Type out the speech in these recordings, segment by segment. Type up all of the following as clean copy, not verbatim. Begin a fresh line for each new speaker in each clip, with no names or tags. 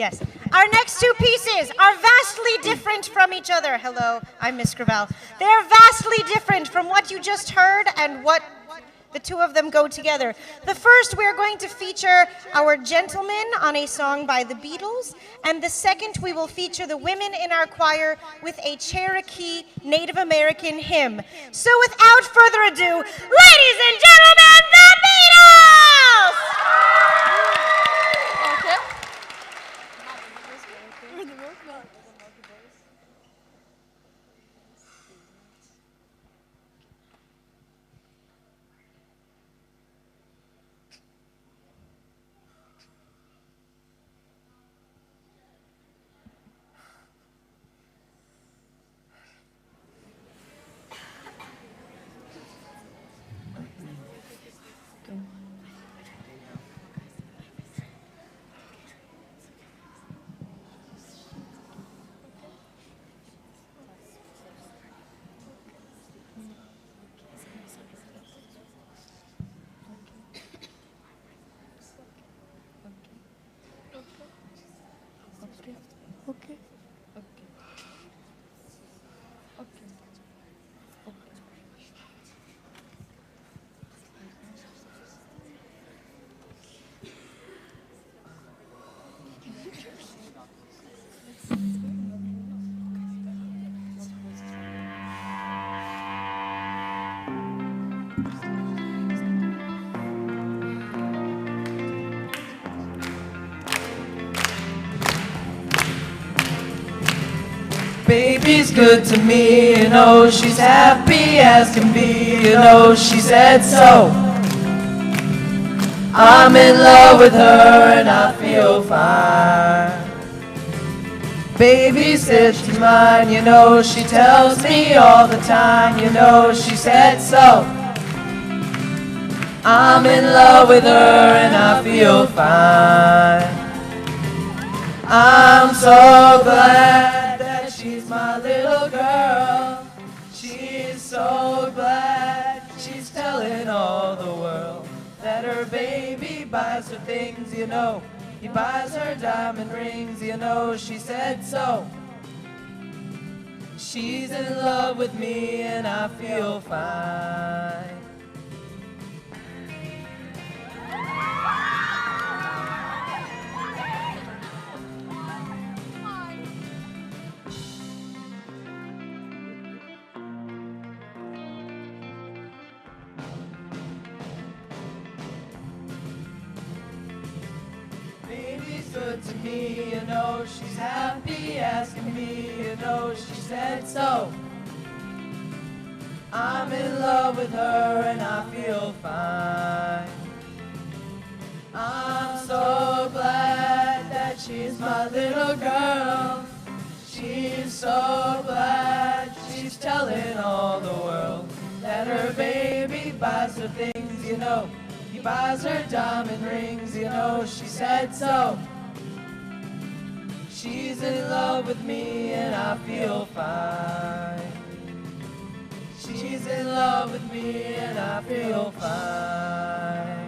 Yes. Our next two pieces are vastly different from each other. Hello, I'm Miss Gravel. They're vastly different from what you just heard and what the two of them go together. The first, we're going to feature our gentlemen on a song by the Beatles, and the second, we will feature the women in our choir with a Cherokee Native American hymn. So without further ado, ladies and gentlemen, the Beatles!
Baby's good to me, you know, she's happy as can be, you know, she said so. I'm in love with her and I feel fine. Baby said she's mine, you know, she tells me all the time, you know, she said so. I'm in love with her and I feel fine. I'm so glad that she's my little girl. She's so glad she's telling all the world that her baby buys her things, you know. He buys her diamond rings, you know, she said so. She's in love with me and I feel fine. Baby's good to me, you know, she's happy as can be, you know, she said so. I'm in love with her and I feel fine. I'm so glad that she's my little girl. She's so glad she's telling all the world that her baby buys her things, you know. He buys her diamond rings, you know, she said so. She's in love with me and I feel fine. She's in love with me and I feel fine.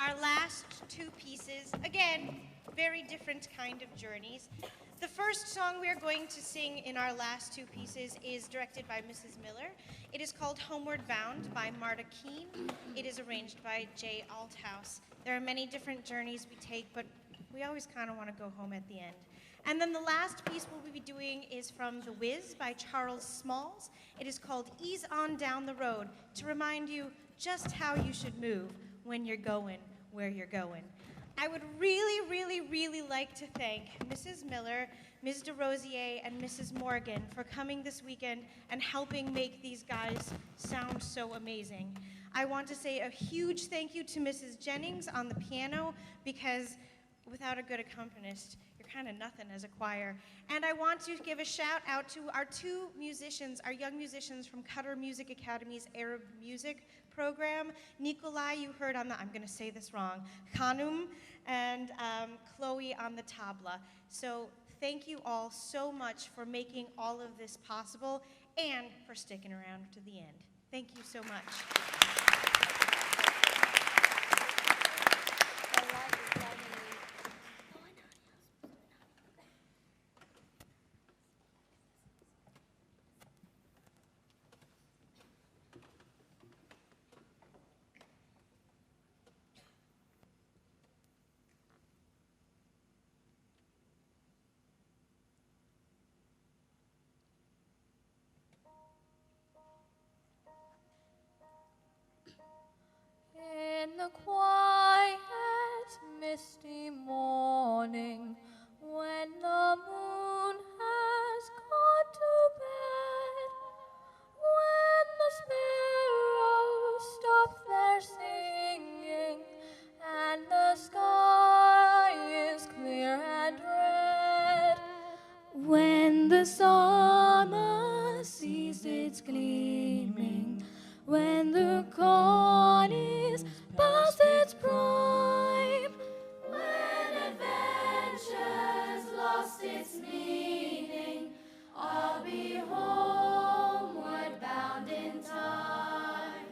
our last two pieces, again, very different kind of journeys. The first song we are going to sing in our last two pieces is directed by Mrs. Miller. It is called Homeward Bound by Marta Keene. It is arranged by Jay Althouse. There are many different journeys we take, but we always kind of want to go home at the end. And then the last piece we'll be doing is from The Wiz by Charles Smalls. It is called Ease On Down the Road, to remind you just how you should move when you're going where you're going. I would really, really, really like to thank Mrs. Miller, Ms. DeRosier, and Mrs. Morgan for coming this weekend and helping make these guys sound so amazing. I want to say a huge thank you to Mrs. Jennings on the piano, because without a good accompanist, you're kind of nothing as a choir. And I want to give a shout out to our two musicians, our young musicians from Qatar Music Academy's Arab Music program. Nikolai, you heard on the, I'm going to say this wrong, Khanum, and Chloe on the tabla. So thank you all so much for making all of this possible and for sticking around to the end. Thank you so much.
In the quiet, misty morning, when the moon has gone to bed, when the sparrows stop their singing, and the sky is clear and red, when the summer sees its gleaming, when the corn is past its prime, when adventure's lost its meaning, I'll be homeward bound in time.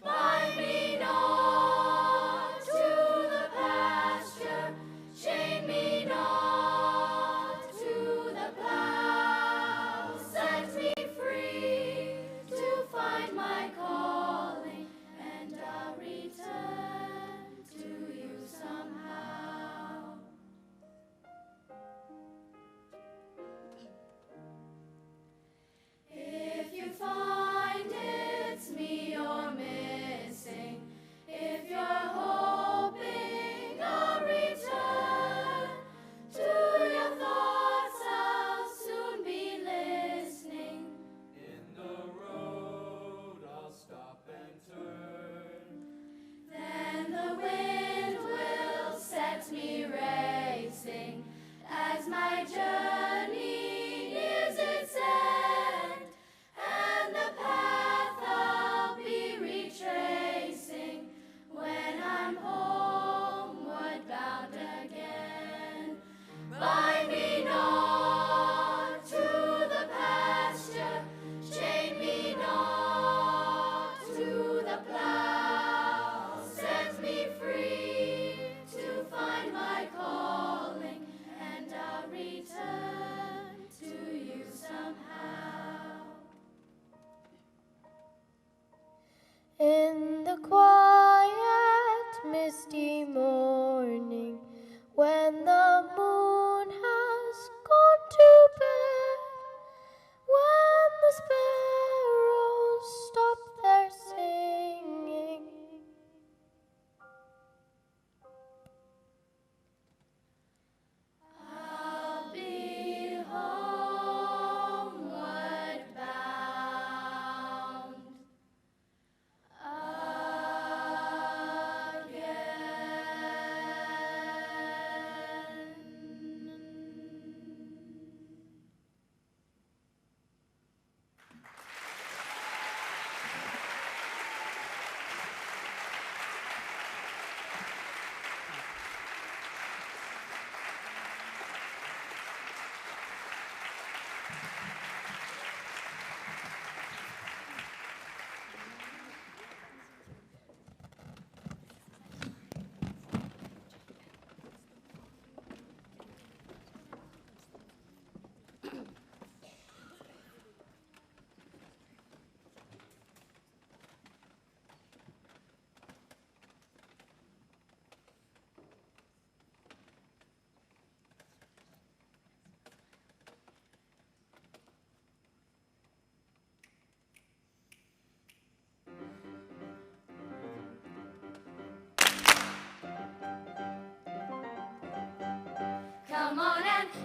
Bind me not to the pasture, chain me not to the plow, set me free to find my calling, and I'll return to you somehow. If you find it's me you're missing, if you're hoping I'll return to your thoughts, I'll soon be listening. In the road I'll stop and turn. Then the wind will set me racing as my journey nears its end, and the path I'll be retracing when I'm homeward bound again. Bind me not to the pasture, chain me not to the plow, set me free to find my calling, and I'll return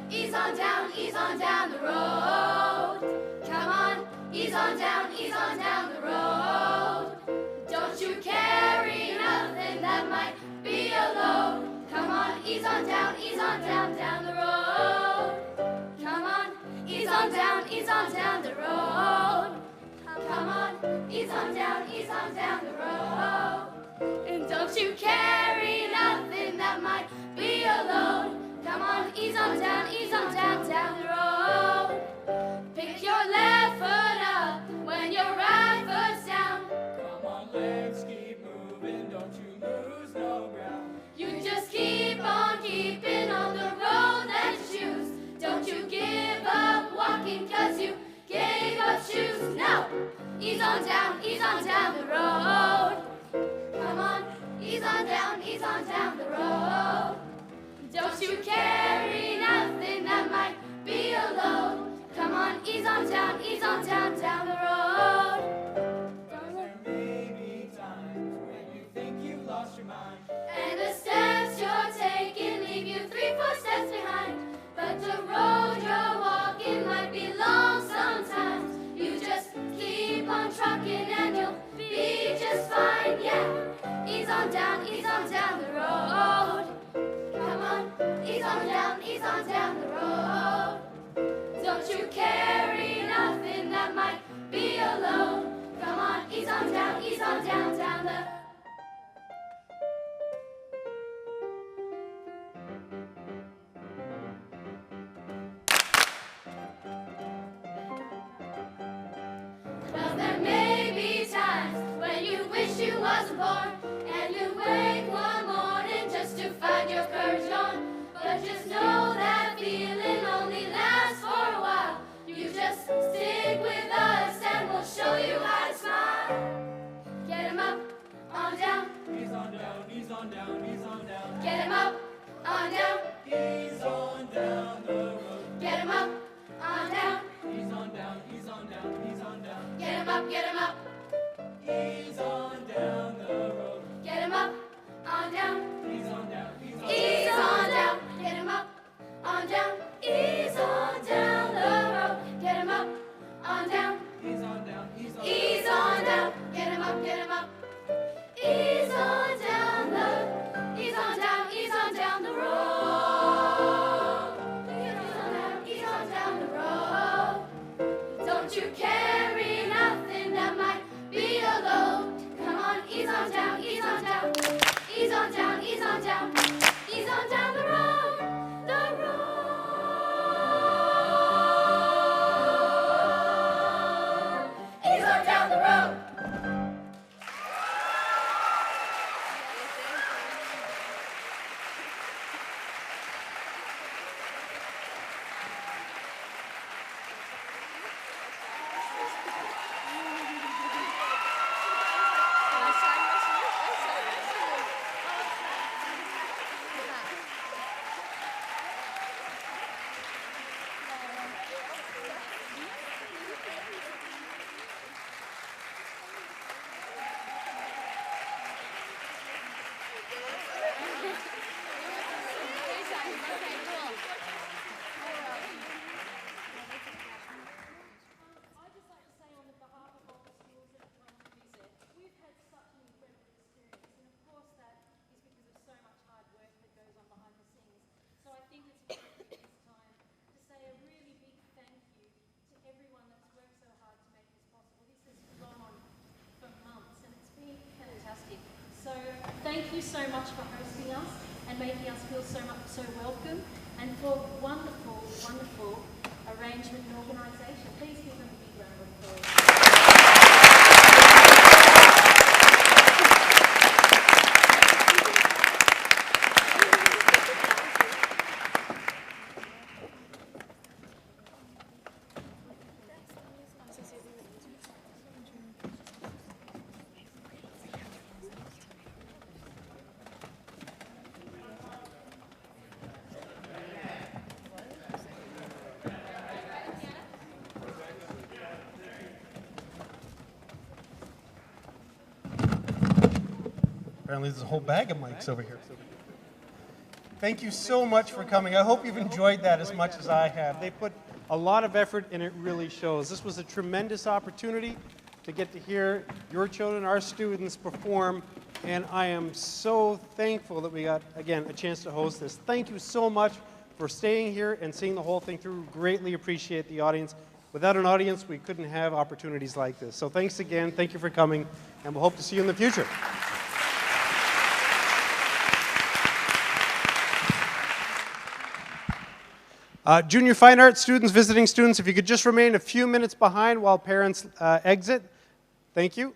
ease on down the road. Come on, ease on down the road. Don't you carry nothing that might be a load. Come on, ease on down the road. Come on, ease on down the road. Come on, ease on down the road. And don't you carry nothing that might be a load. Come on, ease on down the road. Pick your left foot up when your right foot's down.
Come on, legs, keep moving, don't you lose no ground.
You just keep on keeping on the road that you choose. Don't you give up walking 'cause you gave up shoes. No, ease on down the road. Come on, ease on down the road. Don't you carry nothing that might be a load. Come on, ease on down the road.
There may be times when you think you've lost your mind.
And the steps you're taking leave you 3-4 steps behind. But the road you're walking might be long sometimes. You just keep on trucking and you'll be just fine, yeah. Ease on down the road. Come on, ease on down the road. Don't you carry nothing that might be a load. Come on, ease on down the road. Well, there may be times when you wish you wasn't born, and you wake one morning just to find your courage gone. But just know that feeling only lasts for a while. You just stick with us and we'll show you how to smile. Get 'em up, on down.
Ease on down, ease on down, ease on down.
Get 'em up, on down.
Ease on down the road.
Get 'em up, on down.
Ease on down, ease on down, ease on down.
Get 'em up, get 'em up.
Ease on down the road.
Get 'em up, on down.
Ease on down, ease on
Ease on down, get 'em up, on down. Ease on down the road. Get 'em up, on down.
Ease on down, ease on down.
Ease on down, get 'em up, get 'em up. Ease on down the road. Ease on down the road. Ease on down the road. Don't you carry nothing that might be a load. Come on, ease on down, ease on down. Ease on down, ease on down. Ease on down the road, the road. Ease on down the road.
Thank you so much for hosting us and making us feel so welcome, and for wonderful arrangement and organisation. Please give them a big round of applause.
Apparently there's a whole bag of mics over here. Thank you so much for coming. I hope you've enjoyed that as much as I have. They put a lot of effort, and it really shows. This was a tremendous opportunity to get to hear your children, our students, perform, and I am so thankful that we got, again, a chance to host this. Thank you so much for staying here and seeing the whole thing through. Greatly appreciate the audience. Without an audience, we couldn't have opportunities like this. So thanks again. Thank you for coming, and we'll hope to see you in the future. Junior fine arts students, visiting students, if you could just remain a few minutes behind while parents exit. Thank you.